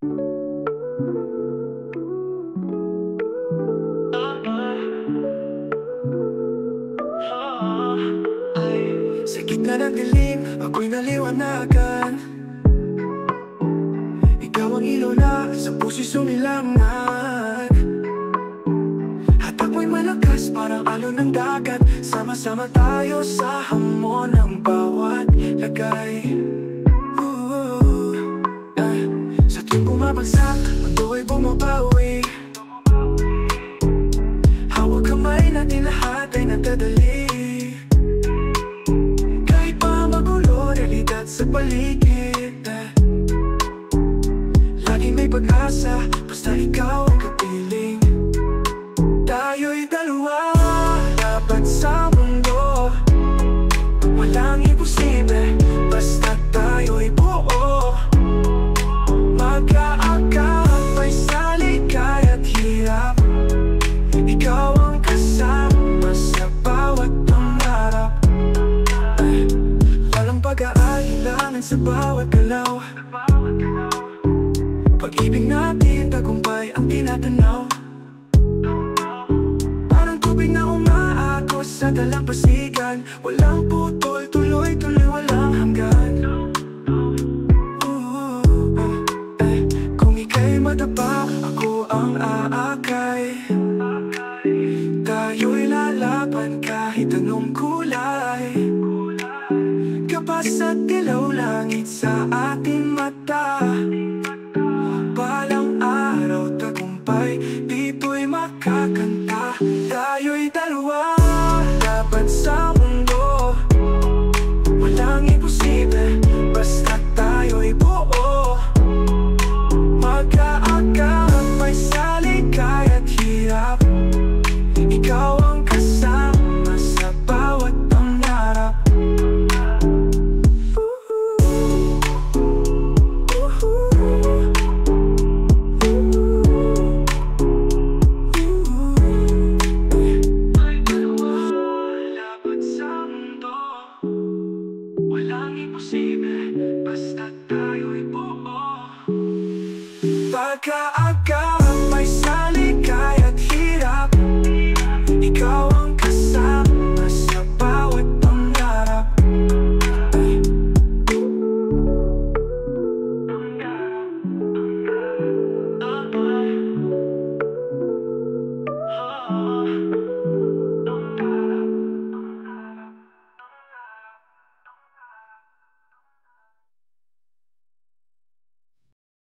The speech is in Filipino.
Sa gitna ng dilim, ako'y naliwanagan. Ikaw ang ilaw na sa puso'y sumilangan. Hatak mo'y malakas, parang alon ng dagat. Sama-sama tayo sa hamon ng bawat lagay. Sa tuwing bumabagsak, mundo'y bumabawi. Hawag kamay natin, lahat ay nagdadali. Kahit pa magulo, realidad sa paligid, laging may pag-asa, basta ikaw ang kapiling. Tayo'y dalawa, dapat sa mundo. Walang imposible, basta tayo'y buo. Mag-aakap, may saligay at hirap. Ikaw ang kasama sa bawat pangarap. Walang pag-aalinlangan sa bawat galaw. Pag-ibig natin, tagumpay ang tinatanaw. Parang tubig na umaagos sa dalampasigan. Walang putol, tuloy-tuloy, walang hanggan. Kung ika'y madapa, ako ang aakay. Tayo'y lalaban kahit anong kulay. Kapas at dilaw langit sa ating mata. Balang araw tagumpay, dito'y makakanta. Tayo'y dalawa, dapat sa mundo. Walang imposible, basta tayo'y buo. Mag-aakap, may saligay at hirap. Ikaw ang kasama sa bawat pangarap. Dapat sa mundo, walang imposible, basta tayo'y buo. Pagka-aga